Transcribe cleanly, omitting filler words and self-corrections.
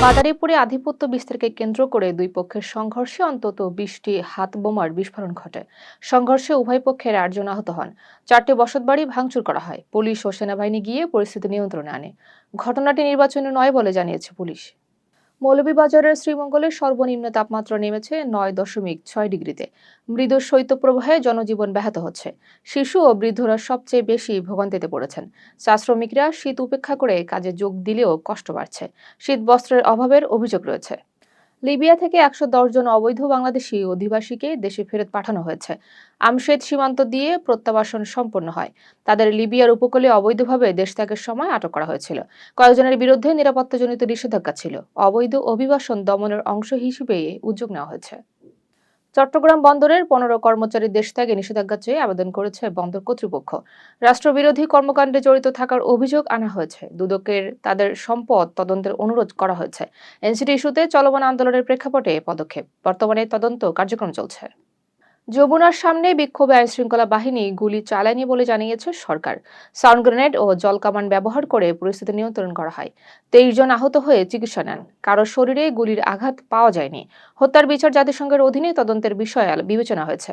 মাদারীপুরে আধিপত্য বিস্তারকে কেন্দ্র করে দুই পক্ষের সংঘর্ষে অন্তত 20টি হাতবোমার বিস্ফোরণ ঘটে। সংঘর্ষে উভয় পক্ষের 8 জন আহত হন। 4টি বসতবাড়ি ভাঙচুর করা হয়। পুলিশ ও সেনাবাহিনী গিয়ে পরিস্থিতি নিয়ন্ত্রণে আনে। ঘটনাটি নির্বাচনী নয় বলে জানিয়েছে পুলিশ। মৌলভীবাজারের শ্রীমঙ্গলের সর্বনিম্ন তাপমাত্রা নেমেছে 9.6 ডিগ্রিতে। মৃদু শৈত্যপ্রবাহে জনজীবন ব্যাহত হচ্ছে। শিশু ও বৃদ্ধরা সবচেয়ে বেশি ভোগান্তিতে পড়েছেন। চা শ্রমিকরা শীত উপেক্ষা করে কাজে যোগ দিলেও কষ্ট বাড়ছে। শীত বস্ত্রের অভাবের অভিযোগ রয়েছে। লিবিয়া থেকে 110 জন অবৈধ বাংলাদেশি অধিবাসীকে দেশে ফেরত পাঠানো হয়েছে। আমশেদ সীমান্ত দিয়ে প্রত্যাবাসন সম্পন্ন হয়। তাদের লিবিয়ার উপকূলে অবৈধভাবে দেশ ত্যাগের সময় আটক করা হয়েছিল। কয়েকজনের বিরুদ্ধে নিরাপত্তাজনিত নিষেধাজ্ঞা ছিল। অবৈধ অভিবাসন দমনের অংশ হিসেবে উদ্যোগ নেওয়া হয়েছে। চট্টগ্রাম বন্দরের 15 কর্মচারী দেশ ত্যাগে নিষেধাজ্ঞা চেয়ে আবেদন করেছে বন্দর কর্তৃপক্ষ। রাষ্ট্রবিরোধী কর্মকাণ্ডে জড়িত থাকার অভিযোগ আনা হয়েছে। দুদকের তাদের সম্পদ তদন্তের অনুরোধ করা হয়েছে। এনসিটি ইস্যুতে চলমান আন্দোলনের প্রেক্ষাপটে পদক্ষেপ। বর্তমানে তদন্ত কার্যক্রম চলছে। যমুনার সামনে বিক্ষোভে আইনশৃঙ্খলা বাহিনী গুলি চালায়নি বলে জানিয়েছে সরকার। সাউন্ড গ্রেনেড ও জলকামান ব্যবহার করে পরিস্থিতি নিয়ন্ত্রণ করা হয়। 23 জন আহত হয়ে চিকিৎসা নেন। কারো শরীরে গুলির আঘাত পাওয়া যায়নি। হত্যার বিচার জাতিসংঘের অধীনে তদন্তের বিষয় বিবেচনা হয়েছে।